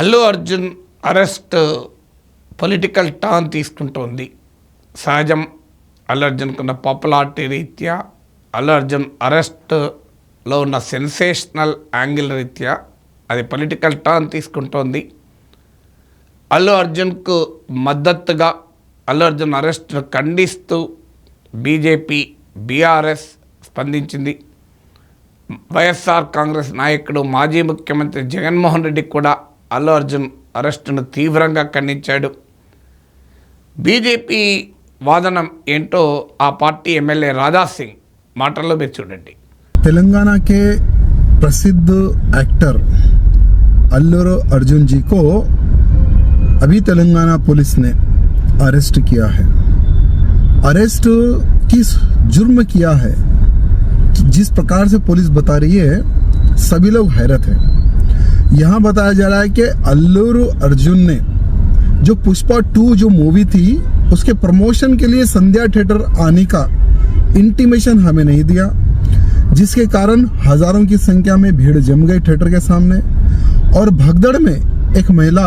Allu Arjun arrest political turn తీసుకుంటోంది. సహజం, Allu అర్జున్కున్న popularity రీత్యా, అల్లు అర్జున్ అరెస్ట్లో ఉన్న సెన్సేషనల్ యాంగిల్ రీత్యా అది పొలిటికల్ టర్న్ తీసుకుంటోంది. అల్లు అర్జున్కు మద్దతుగా అల్లు అర్జున్ అరెస్ట్ను ఖండిస్తూ బీజేపీ, బీఆర్ఎస్ స్పందించింది. వైఎస్ఆర్ కాంగ్రెస్ నాయకుడు మాజీ ముఖ్యమంత్రి జగన్మోహన్ రెడ్డి కూడా అల్లు అర్జున్ అరెస్టును తీవ్రంగా ఖండించాడు. బీజేపీ వాదన ఏంటో ఆ పార్టీ ఎమ్మెల్యే రాజా సింగ్ మాటల్లో మీరు చూడండి. तेलंगाना के प्रसिद्ध एक्टर अल्लू अर्जुन जी को अभी तेलंगाना पुलिस ने अरेस्ट किया है। अरेस्ट किस जुर्म किया है, जिस प्रकार से पुलिस बता रही है, सभी लोग हैरत है। यहाँ बताया जा रहा है कि अल्लू अर्जुन ने जो पुष्पा 2 जो मूवी थी उसके प्रमोशन के लिए संध्या थिएटर आने का इंटीमेशन हमें नहीं दिया, जिसके कारण हजारों की संख्या में भीड़ जम गई थिएटर के सामने और भगदड़ में एक महिला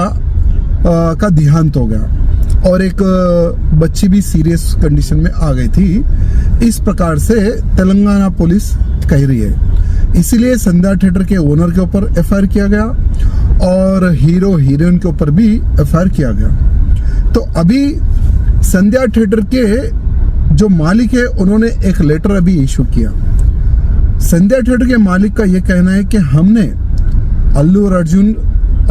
का देहांत हो गया और एक बच्ची भी सीरियस कंडीशन में आ गई थी। इस प्रकार से तेलंगाना पुलिस कह रही है। इसीलिए संध्या थिएटर के ओनर के ऊपर एफआईआर किया गया और हीरो हीरोइन के ऊपर भी एफआईआर किया गया। तो अभी संध्या थिएटर के जो मालिक है उन्होंने एक लेटर अभी इशू किया। संध्या थिएटर के मालिक का ये कहना है कि हमने अल्लू अर्जुन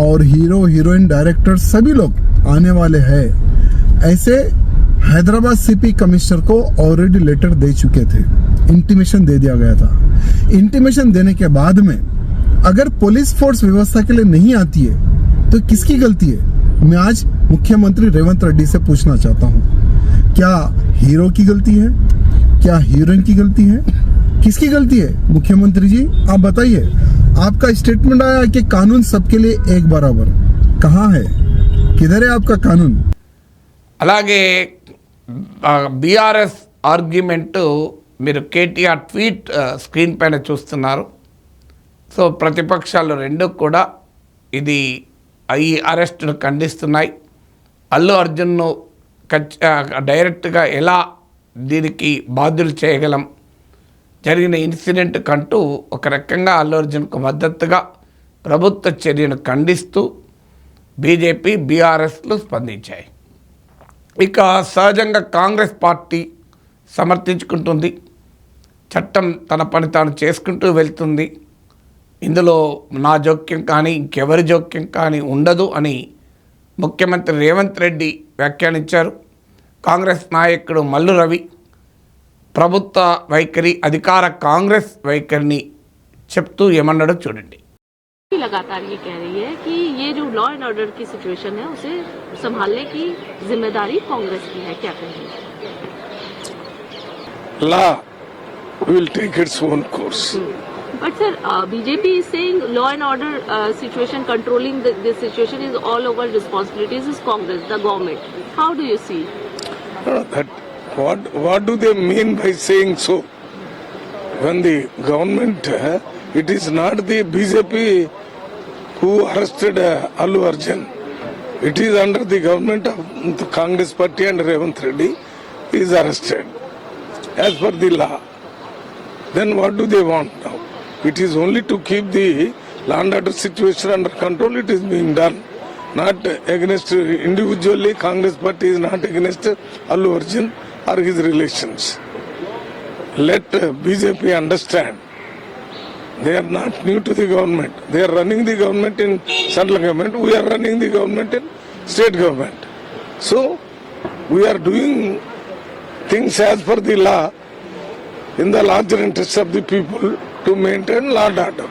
और हीरो हीरोइन डायरेक्टर सभी लोग आने वाले हैं, ऐसे हैदराबाद सीपी कमिश्नर को ऑलरेडी लेटर दे चुके थे, इंटीमेशन दे दिया गया था। इंटीमेशन देने के बाद में अगर पुलिस फोर्स व्यवस्था के लिए नहीं आती है तो किसकी गलती है? मैं आज मुख्यमंत्री रेवंत रेड्डी से पूछना चाहता हूँ, क्या हीरो की गलती है, क्या हीरोइन की गलती है, किसकी गलती है? मुख्यमंत्री जी आप बताइए। आपका स्टेटमेंट आया कि कानून सबके लिए एक बराबर, कहाँ है, किधर है आपका कानून? అలాగే బీఆర్ఎస్ ఆర్గ్యుమెంటు మీరు కేటీఆర్ ట్వీట్ స్క్రీన్ పైన చూస్తున్నారు. సో ప్రతిపక్షాలు రెండు కూడా ఇది ఈ అరెస్టును ఖండిస్తున్నాయి. అల్లు అర్జున్ను డైరెక్ట్గా ఎలా దీనికి బాధ్యులు చేయగలం, జరిగిన ఇన్సిడెంట్ కంటూ ఒక రకంగా అల్లు అర్జున్కు మద్దతుగా ప్రభుత్వ చర్యను ఖండిస్తూ బీజేపీ, బీఆర్ఎస్లు స్పందించాయి. ఇక సహజంగా కాంగ్రెస్ పార్టీ సమర్థించుకుంటుంది, చట్టం తన పని తాను చేసుకుంటూ వెళ్తుంది, ఇందులో నా జోక్యం కానీ ఇంకెవరి జోక్యం కానీ ఉండదు అని ముఖ్యమంత్రి రేవంత్ రెడ్డి వ్యాఖ్యానించారు. కాంగ్రెస్ నాయకుడు మల్లు రవి ప్రభుత్వ వైఖరి, అధికార కాంగ్రెస్ వైఖరిని చెప్తూ ఏమన్నాడో చూడండి. लगातार ये कह रही है कि ये जो लॉ एंड ऑर्डर की सिचुएशन है उसे संभालने की जिम्मेदारी कांग्रेस की है, क्या कहेंगे? Law will take its own course. But sir, BJP is saying law and order situation, controlling this situation is all over responsibilities is Congress, the government. How do you see? What do they mean by saying so? When the government, it is not the BJP who arrested Allu Arjun. It is under the government of the Congress party and Revanth Reddy is arrested as per the law. Then what do they want now? It is only to keep the law and order situation under control. It is being done. Not against individually. Congress party is not against Allu Arjun or his relations. Let BJP understand. They are not new to the government. They are running the government in central government. We are running the government in state government. So we are doing things as per the law in the larger interest of the people to maintain law and order.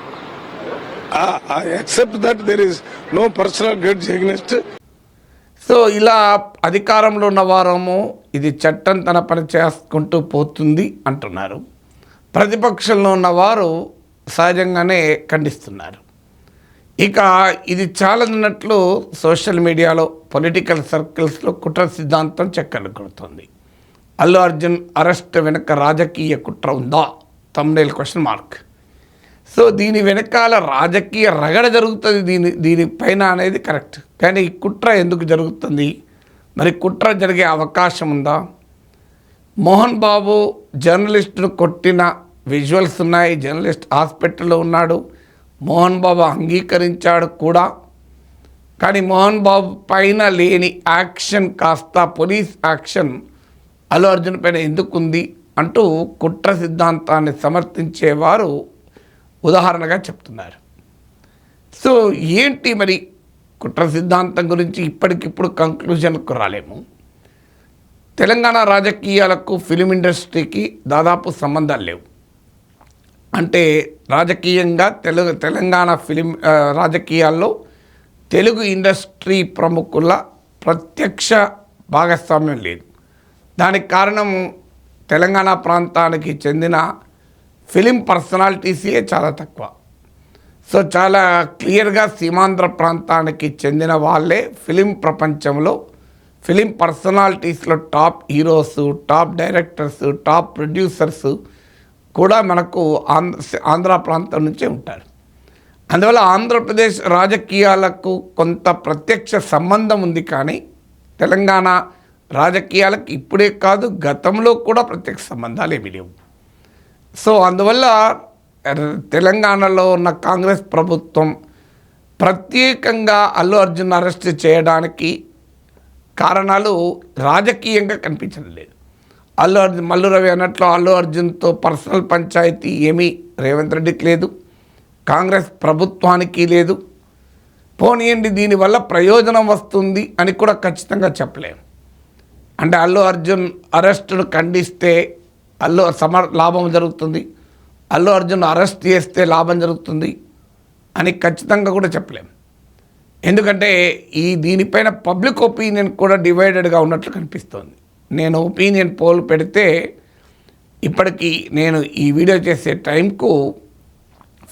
I accept that there is no personal grudge against. So ఇలా అధికారంలో ఉన్న వారము ఇది చట్టం తన పని చేసుకుంటూ పోతుంది అంటున్నారు. ప్రతిపక్షంలో ఉన్నవారు సహజంగానే ఖండిస్తున్నారు. ఇక ఇది చాలన్నట్లు సోషల్ మీడియాలో, పొలిటికల్ సర్కిల్స్లో కుట్ర సిద్ధాంతం చక్కర్లు కొడుతుంది. అల్లు అర్జున్ అరెస్ట్ వెనుక రాజకీయ కుట్ర ఉందా? Thumbnail question mark. సో దీని వెనకాల రాజకీయ రగడ జరుగుతుంది దీనిపైన అనేది కరెక్ట్. కానీ ఈ కుట్ర ఎందుకు జరుగుతుంది, మరి కుట్ర జరిగే అవకాశం ఉందా? మోహన్ బాబు జర్నలిస్టును కొట్టిన విజువల్స్ ఉన్నాయి, జర్నలిస్ట్ హాస్పిటల్లో ఉన్నాడు, మోహన్ బాబు అంగీకరించాడు కూడా. కానీ మోహన్ బాబు పైన లేని యాక్షన్ కాస్త పోలీస్ యాక్షన్ అల్లు అర్జున్ పైన ఎందుకుంది అంటూ కుట్ర సిద్ధాంతాన్ని సమర్థించేవారు ఉదాహరణగా చెప్తున్నారు. సో ఏంటి మరి కుట్ర సిద్ధాంతం గురించి ఇప్పటికిప్పుడు కంక్లూజన్కు రాలేము. తెలంగాణ రాజకీయాలకు ఫిలిం ఇండస్ట్రీకి దాదాపు సంబంధాలు లేవు. అంటే రాజకీయంగా తెలంగాణ ఫిలిం రాజకీయాల్లో తెలుగు ఇండస్ట్రీ ప్రముఖుల ప్రత్యక్ష భాగస్వామ్యం లేదు. దానికి కారణం తెలంగాణ ప్రాంతానికి చెందిన ఫిలిం పర్సనాలిటీసే చాలా తక్కువ. సో చాలా క్లియర్గా సీమాంధ్ర ప్రాంతానికి చెందిన వాళ్ళే ఫిలిం ప్రపంచంలో ఫిలిం పర్సనాలిటీస్లో top heroes, top directors, top producers కూడా మనకు ఆంధ్ర ప్రాంతం నుంచే ఉంటారు. అందువల్ల ఆంధ్రప్రదేశ్ రాజకీయాలకు కొంత ప్రత్యక్ష సంబంధం ఉంది. కానీ తెలంగాణ రాజకీయాలకు ఇప్పుడే కాదు, గతంలో కూడా ప్రత్యక్ష సంబంధాలు ఏమీ లేవు. సో అందువల్ల తెలంగాణలో ఉన్న కాంగ్రెస్ ప్రభుత్వం ప్రత్యేకంగా అల్లు అర్జున్ అరెస్ట్ చేయడానికి కారణాలు రాజకీయంగా కనిపించడం లేదు. అల్లు అర్జున్ మల్లు రవి అన్నట్లు అల్లు అర్జున్తో పర్సనల్ పంచాయతీ ఏమీ రేవంత్ రెడ్డికి లేదు, కాంగ్రెస్ ప్రభుత్వానికి లేదు. పోనీయండి, దీనివల్ల ప్రయోజనం వస్తుంది అని కూడా ఖచ్చితంగా చెప్పలేము. అంటే అల్లు అర్జున్ అరెస్టును ఖండిస్తే లాభం జరుగుతుంది, అల్లు అర్జున్ అరెస్ట్ చేస్తే లాభం జరుగుతుంది అని ఖచ్చితంగా కూడా చెప్పలేము. ఎందుకంటే దీనిపైన పబ్లిక్ ఒపీనియన్ కూడా డివైడెడ్గా ఉన్నట్లు కనిపిస్తోంది. నేను ఒపీనియన్ పోల్ పెడితే ఇప్పటికీ నేను ఈ వీడియో చేసే టైంకు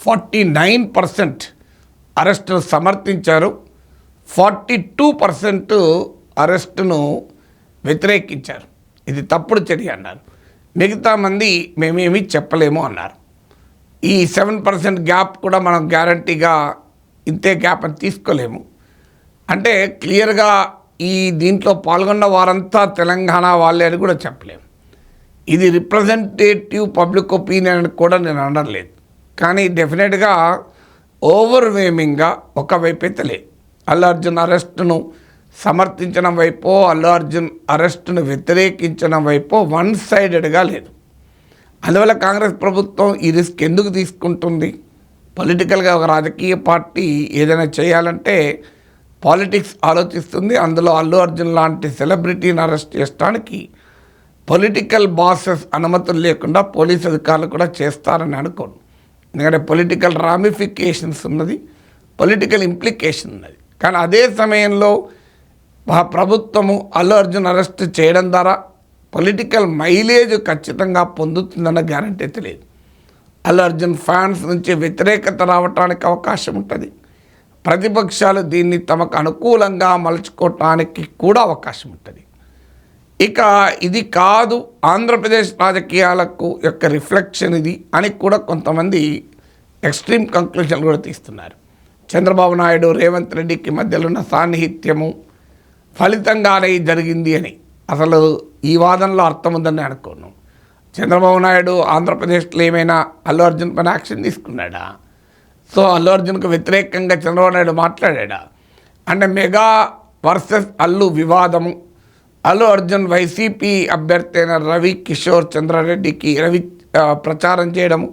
49% అరెస్టును సమర్థించారు, 42% అరెస్టును వ్యతిరేకించారు. ఇది తప్పుడు చర్య అన్నారు. మిగతా మంది మేమేమీ చెప్పలేము అన్నారు. ఈ 7% గ్యాప్ కూడా మనం గ్యారంటీగా ఇంతే గ్యాప్ అని తీసుకోలేము. అంటే క్లియర్గా దీంట్లో పాల్గొన్న వారంతా తెలంగాణ వాళ్ళే అని కూడా చెప్పలేము. ఇది రిప్రజెంటేటివ్ పబ్లిక్ ఒపీనియన్ అని కూడా నేను అనలేదు. కానీ డెఫినెట్గా ఓవర్వేమింగ్గా ఒకవైపు అయితే లేదు. అల్లు అర్జున్ అరెస్టును సమర్థించడం వైపో అల్లు అర్జున్ అరెస్టును వ్యతిరేకించడం వైపో వన్ సైడెడ్గా లేదు. అందువల్ల కాంగ్రెస్ ప్రభుత్వం ఈ రిస్క్ ఎందుకు తీసుకుంటుంది? పొలిటికల్గా ఒక రాజకీయ పార్టీ ఏదైనా చేయాలంటే పాలిటిక్స్ ఆలోచిస్తుంది. అందులో అల్లు అర్జున్ లాంటి సెలబ్రిటీని అరెస్ట్ చేయడానికి పొలిటికల్ బాసెస్ అనుమతులు లేకుండా పోలీసు అధికారులు కూడా చేస్తారని అనుకోను. ఎందుకంటే పొలిటికల్ రామిఫికేషన్స్ ఉన్నది, పొలిటికల్ ఇంప్లికేషన్ ఉన్నది. కానీ అదే సమయంలో ప్రభుత్వము అల్లు అర్జున్ అరెస్ట్ చేయడం ద్వారా పొలిటికల్ మైలేజ్ ఖచ్చితంగా పొందుతుందన్న గ్యారంటీ అయితే లేదు. అల్లు అర్జున్ ఫ్యాన్స్ నుంచి వ్యతిరేకత రావడానికి అవకాశం ఉంటుంది. ప్రతిపక్షాలు దీన్ని తమకు అనుకూలంగా మలుచుకోవటానికి కూడా అవకాశం ఉంటుంది. ఇక ఇది కాదు ఆంధ్రప్రదేశ్ రాజకీయాలకు యొక్క రిఫ్లెక్షన్ ఇది అని కూడా కొంతమంది ఎక్స్ట్రీమ్ కంక్లూజన్ కూడా తీస్తున్నారు. చంద్రబాబు నాయుడు రేవంత్ రెడ్డికి మధ్యలో ఉన్న సాన్నిహిత్యము ఫలితంగానే జరిగింది అని అసలు ఈ వాదనలో అర్థం ఉందని అనుకోను. చంద్రబాబు నాయుడు ఆంధ్రప్రదేశ్లో ఏమైనా అల్లు అర్జున్ పైన యాక్షన్ తీసుకున్నాడా? సో అల్లు అర్జున్కు వ్యతిరేకంగా చంద్రబాబు నాయుడు మాట్లాడా? అంటే మెగా వర్సెస్ అల్లు వివాదము, అల్లు అర్జున్ వైసీపీ అభ్యర్థి అయిన రవి కిషోర్ చంద్రారెడ్డికి ప్రచారం చేయడము,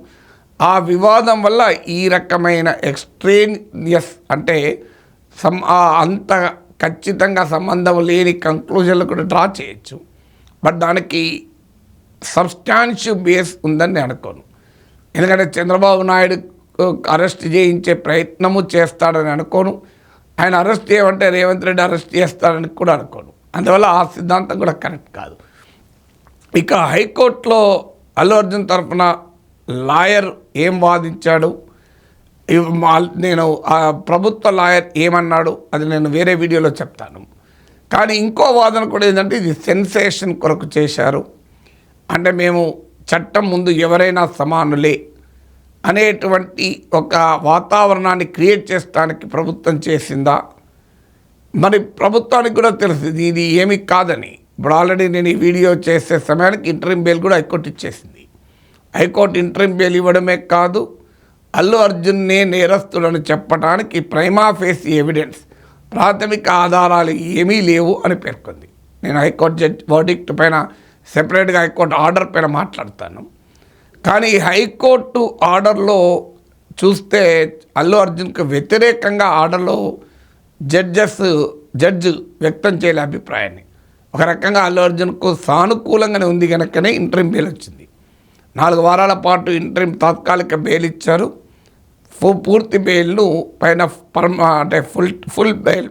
ఆ వివాదం వల్ల ఈ రకమైన ఎక్స్ట్రేనియస్ అంటే అంత ఖచ్చితంగా సంబంధం లేని కంక్లూజన్లు కూడా డ్రా చేయొచ్చు. బట్ దానికి సబ్స్టాన్షియల్ బేస్ ఉందని నేను అనుకోను. ఎందుకంటే చంద్రబాబు నాయుడు అరెస్ట్ చేయించే ప్రయత్నము చేస్తాడని అనుకోను. ఆయన అరెస్ట్ చేయమంటే రేవంత్ రెడ్డి అరెస్ట్ చేస్తాడని కూడా అనుకోను. అందువల్ల ఆ సిద్ధాంతం కూడా కరెక్ట్ కాదు. ఇక హైకోర్టులో అల్లు అర్జున్ తరఫున లాయర్ ఏం వాదించాడు, నేను ఆ ప్రభుత్వ లాయర్ ఏమన్నాడు అది నేను వేరే వీడియోలో చెప్తాను. కానీ ఇంకో వాదన కూడా ఏంటంటే ఇది సెన్సేషన్ కొరకు చేశారు. అంటే మేము చట్టం ముందు ఎవరైనా సమానులే అనేటువంటి ఒక వాతావరణాన్ని క్రియేట్ చేయడానికి ప్రభుత్వం చేసిందా? మరి ప్రభుత్వానికి కూడా తెలుసు ఇది ఏమీ కాదని. ఇప్పుడు ఆల్రెడీ నేను ఈ వీడియో చేసే సమయానికి ఇంటరిమ్ బెయిల్ కూడా హైకోర్టు ఇచ్చేసింది. హైకోర్టు ఇంటరిమ్ బెయిల్ ఇవ్వడమే కాదు, అల్లు అర్జున్నే నేరస్తుడని చెప్పడానికి ప్రైమా ఫేసి ఎవిడెన్స్, ప్రాథమిక ఆధారాలు ఏమీ లేవు అని పేర్కొంది. నేను హైకోర్టు జడ్జి వర్డిక్ట్ పైన సెపరేట్గా హైకోర్టు ఆర్డర్ పైన మాట్లాడతాను. కానీ హైకోర్టు ఆర్డర్లో చూస్తే అల్లు అర్జున్కు వ్యతిరేకంగా ఆర్డర్లో జడ్జి వ్యక్తం చేయలే అభిప్రాయాన్ని. ఒక రకంగా అల్లు అర్జున్కు సానుకూలంగానే ఉంది కనుకనే ఇంటరిమ్ బెయిల్ వచ్చింది. 4 వారాల పాటు ఇంటరిమ్ తాత్కాలిక బెయిల్ ఇచ్చారు. పూర్తి బెయిల్ను పైన అంటే ఫుల్ బెయిల్,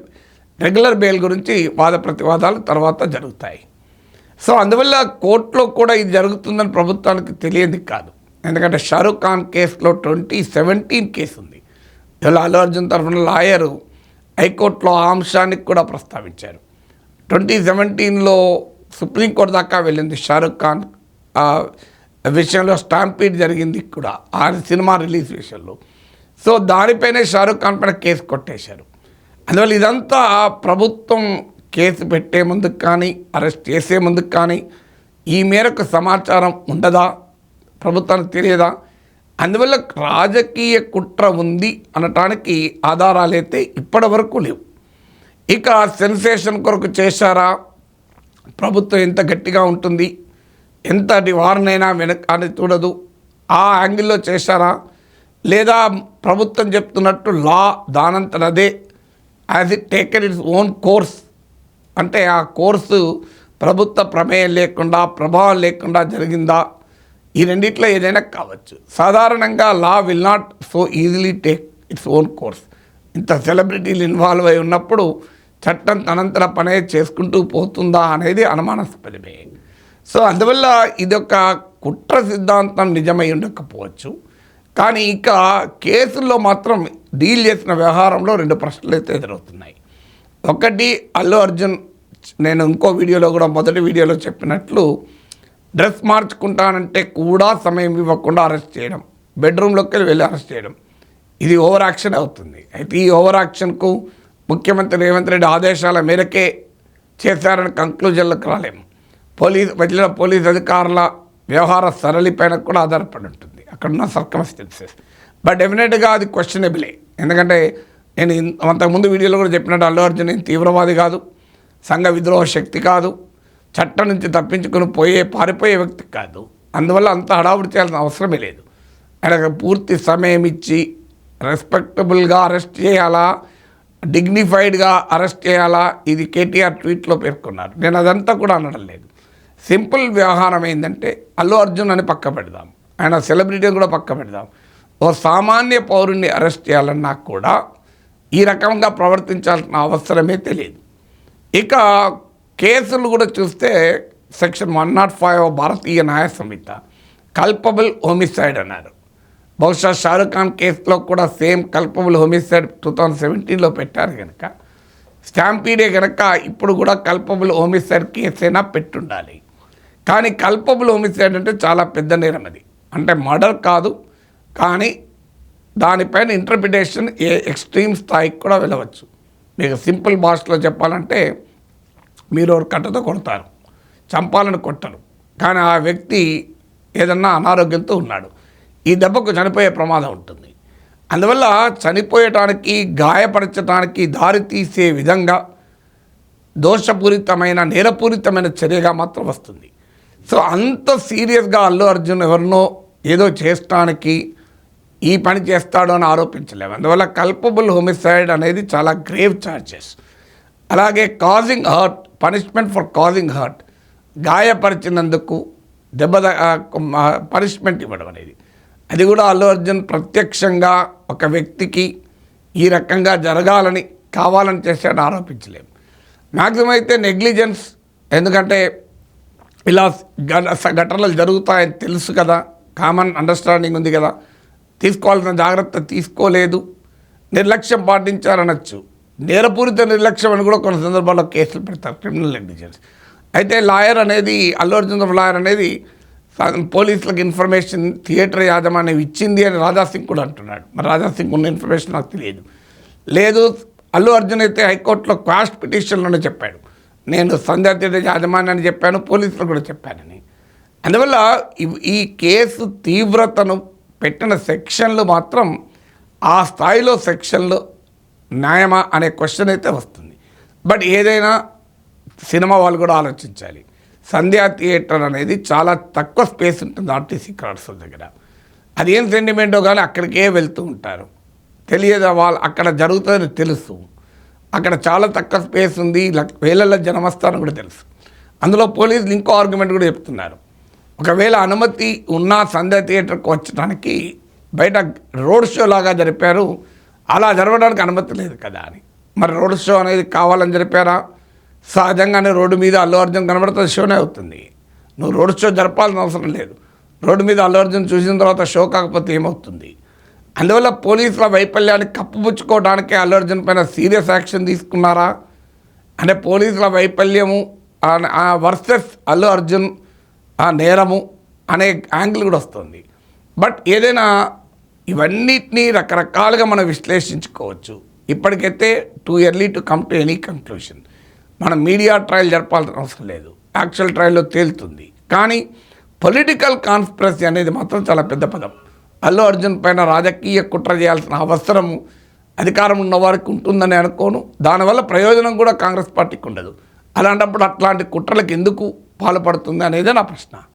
రెగ్యులర్ బెయిల్ గురించి వాద ప్రతివాదాలు తర్వాత జరుగుతాయి. సో అందువల్ల కోర్టులో కూడా ఇది జరుగుతుందని ప్రభుత్వానికి తెలియదు కాదు. ఎందుకంటే షారూఖ్ ఖాన్ కేసులో 2017 కేసు ఉంది. ఇలా అల్లు అర్జున్ తరఫున లాయరు హైకోర్టులో ఆ అంశానికి కూడా ప్రస్తావించారు. 2017లో సుప్రీంకోర్టు దాకా వెళ్ళింది షారూఖ్ ఖాన్ విషయంలో. స్టాంపీడ్ జరిగింది కూడా ఆ సినిమా రిలీజ్ విషయంలో. సో దానిపైనే షారూఖ్ ఖాన్ పైన కేసు కొట్టేశారు. అందువల్ల ఇదంతా ప్రభుత్వం కేసు పెట్టే ముందుకు కానీ అరెస్ట్ చేసే ముందుకు కానీ ఈ మేరకు సమాచారం ఉండదా, ప్రభుత్వానికి తెలియదా? అందువల్ల రాజకీయ కుట్ర ఉంది అనటానికి ఆధారాలైతే ఇప్పటి వరకు లేవు. ఇక సెన్సేషన్ కొరకు చేశారా, ప్రభుత్వం ఎంత గట్టిగా ఉంటుంది, ఎంతటి వారినైనా వెనకాని చూడదు, ఆ యాంగిల్లో చేశారా, లేదా ప్రభుత్వం చెప్తున్నట్టు లా దానంతనదే as it taken its own course, అంటే ఆ కోర్సు ప్రభుత్వ ప్రమేయం లేకుండా ప్రభావం లేకుండా జరిగిందా? ఈ రెండిట్లో ఏదైనా కావచ్చు. సాధారణంగా law will not so easily take its own course. ఇంత సెలబ్రిటీలు ఇన్వాల్వ్ అయి ఉన్నప్పుడు చట్టం తనంతర పనే చేసుకుంటూ పోతుందా అనేది అనుమానాస్పదమే. సో అందువల్ల ఇదొక కుట్ర సిద్ధాంతం నిజమై ఉండకపోవచ్చు. కానీ ఇక కేసుల్లో మాత్రం డీల్ చేసిన వ్యవహారంలో 2 ప్రశ్నలు అయితే ఎదురవుతున్నాయి. ఒకటి, అల్లు అర్జున్ నేను ఇంకో వీడియోలో కూడా మొదటి వీడియోలో చెప్పినట్లు డ్రెస్ మార్చుకుంటానంటే కూడా సమయం ఇవ్వకుండా అరెస్ట్ చేయడం, బెడ్రూమ్లోకి వెళ్ళి అరెస్ట్ చేయడం, ఇది ఓవర్ యాక్షన్ అవుతుంది. అయితే ఈ ఓవర్ యాక్షన్కు ముఖ్యమంత్రి రేవంత్ రెడ్డి ఆదేశాల మేరకే చేశారని కంక్లూజన్లకు రాలేము. పోలీస్ అధికారుల వ్యవహార సరళిపైన కూడా ఆధారపడి ఉంటుంది అక్కడున్న సర్కమ్స్టెన్సెస్. బట్ డెఫినెట్గా అది క్వశ్చనబులే. ఎందుకంటే నేను అంతకుముందు వీడియోలో కూడా చెప్పినట్టు అల్లు అర్జున్ తీవ్రవాది కాదు, సంఘ విద్రోహ శక్తి కాదు, చట్టం నుంచి తప్పించుకుని పారిపోయే వ్యక్తి కాదు. అందువల్ల అంత హడావుడి చేయాల్సిన అవసరమే లేదు. ఆయనకు పూర్తి సమయం ఇచ్చి రెస్పెక్టబుల్గా అరెస్ట్ చేయాలా, డిగ్నిఫైడ్గా అరెస్ట్ చేయాలా, ఇది కేటీఆర్ ట్వీట్లో పేర్కొన్నారు. నేను అదంతా కూడా అనడం లేదు. సింపుల్ వ్యవహారం ఏంటంటే అల్లు అర్జున్ అని పక్క పెడదాం, ఆయన సెలబ్రిటీని కూడా పక్క పెడదాం. ఓ సామాన్య పౌరుణ్ణి అరెస్ట్ చేయాలన్నా కూడా ఈ రకంగా ప్రవర్తించాల్సిన అవసరమే తెలియదు. ఇక కేసులు కూడా చూస్తే సెక్షన్ 105 భారతీయ న్యాయ సంహిత కల్పబుల్ హోమిసైడ్ అన్నారు. బహుశా షారూఖ్ ఖాన్ కేసులో కూడా సేమ్ కల్పబుల్ హోమిసైడ్ 2017లో పెట్టారు కనుక స్టాంపీడే కనుక ఇప్పుడు కూడా కల్పబుల్ హోమిసైడ్ కేసైనా పెట్టుండాలి. కానీ కల్పబుల్ హోమిసైడ్ అంటే చాలా పెద్ద నేరం. అది అంటే మర్డర్ కాదు, కానీ దానిపైన ఇంటర్ప్రిటేషన్ ఎక్స్ట్రీమ్ స్థాయికి కూడా వెళ్ళవచ్చు. మీకు సింపుల్ భాషలో చెప్పాలంటే మీరు కట్టతో కొడతారు, చంపాలని కొట్టరు, కానీ ఆ వ్యక్తి ఏదన్నా అనారోగ్యంతో ఉన్నాడు, ఈ దెబ్బకు చనిపోయే ప్రమాదం ఉంటుంది. అందువల్ల చనిపోయటానికి గాయపరచడానికి దారి తీసే విధంగా దోషపూరితమైన నేరపూరితమైన చర్యగా మాత్రం వస్తుంది. సో అంత సీరియస్గా అల్లు అర్జున్ ఎవరినో ఏదో చేయడానికి ఈ పని చేస్తాడు అని ఆరోపించలేము. అందువల్ల కల్పబుల్ హోమిసైడ్ అనేది చాలా గ్రేవ్ ఛార్జెస్. అలాగే causing hurt, punishment for causing hurt, గాయపరిచినందుకు పనిష్మెంట్ ఇవ్వడం అనేది, అది కూడా అల్లు అర్జున్ ప్రత్యక్షంగా ఒక వ్యక్తికి ఈ రకంగా జరగాలని కావాలని చేశాడని ఆరోపించలేము. మ్యాక్సిమం అయితే నెగ్లిజెన్స్, ఎందుకంటే ఇలా ఘటనలు జరుగుతాయని తెలుసు కదా, కామన్ అండర్స్టాండింగ్ ఉంది కదా, తీసుకోవాల్సిన జాగ్రత్త తీసుకోలేదు, నిర్లక్ష్యం పాటించారనొచ్చు. నేరపూరిత నిర్లక్ష్యం అని కూడా కొన్ని సందర్భాల్లో కేసులు పెడతారు, క్రిమినల్ నెగ్లిజెన్స్. అయితే లాయర్ అనేది అల్లు అర్జున్ లాయర్ అనేది పోలీసులకు ఇన్ఫర్మేషన్ థియేటర్ యాజమాన్యం ఇచ్చింది అని రాజాసింగ్ కూడా అంటున్నాడు. మరి రాజాసింగ్ ఉన్న ఇన్ఫర్మేషన్ నాకు తెలియదు. లేదు, అల్లు అర్జున్ అయితే హైకోర్టులో క్వాష్ పిటిషన్లోనే చెప్పాడు, నేను సంధ్యా థియేటర్ యాజమాన్యాన్ని చెప్పాను, పోలీసులు కూడా చెప్పానని. అందువల్ల ఈ కేసు తీవ్రతను పెట్టిన సెక్షన్లు మాత్రం ఆ స్థాయిలో సెక్షన్లు న్యాయమా అనే క్వశ్చన్ అయితే వస్తుంది. బట్ ఏదైనా సినిమా వాళ్ళు కూడా ఆలోచించాలి. సంధ్యా థియేటర్ అనేది చాలా తక్కువ స్పేస్ ఉంటుంది ఆర్టీసీ క్రాస్ దగ్గర. అది ఏం సెంటిమెంటో కానీ అక్కడికే వెళ్తూ ఉంటారు. తెలియదు వాళ్ళు అక్కడ జరుగుతుందని తెలుసు. అక్కడ చాలా తక్కువ స్పేస్ ఉంది, వేలల్లో జనం వస్తారని కూడా తెలుసు. అందులో పోలీసులు ఇంకో ఆర్గ్యుమెంట్ కూడా చెప్తున్నారు, ఒకవేళ అనుమతి ఉన్న సంధ్యా థియేటర్కి వచ్చడానికి బయట రోడ్ షో లాగా జరిపారు, అలా జరగడానికి అనుమతి లేదు కదా అని. మరి రోడ్ షో అనేది కావాలని జరిపారా? సహజంగానే రోడ్డు మీద అల్లు అర్జున్ కనబడితే షోనే అవుతుంది. నువ్వు రోడ్ షో జరపాల్సిన అవసరం లేదు. రోడ్డు మీద అల్లు అర్జున్ చూసిన తర్వాత షో కాకపోతే ఏమవుతుంది? అందువల్ల పోలీసుల వైఫల్యాన్ని కప్పుపుచ్చుకోవడానికే అల్లు అర్జున్ పైన సీరియస్ యాక్షన్ తీసుకున్నారా అంటే పోలీసుల వైఫల్యము వర్సెస్ అల్లు అర్జున్ ఆ నేరము అనే యాంగిల్ కూడా వస్తుంది. బట్ ఏదైనా ఇవన్నిటినీ రకరకాలుగా మనం విశ్లేషించుకోవచ్చు. ఇప్పటికైతే too early to come to any conclusion. మనం మీడియా ట్రయల్ జరపాల్సిన అవసరం లేదు, యాక్చువల్ ట్రయల్లో తేలుతుంది. కానీ పొలిటికల్ కాన్స్పిరసీ అనేది మాత్రం చాలా పెద్ద పదం. అల్లు అర్జున్ పైన రాజకీయ కుట్ర చేయాల్సిన అవసరము అధికారం ఉన్న వారికి ఉంటుందని అనుకోను. దానివల్ల ప్రయోజనం కూడా కాంగ్రెస్ పార్టీకి ఉండదు. అలాంటప్పుడు అట్లాంటి కుట్రలకు ఎందుకు పాల్పడుతుంది అనేది నా ప్రశ్న.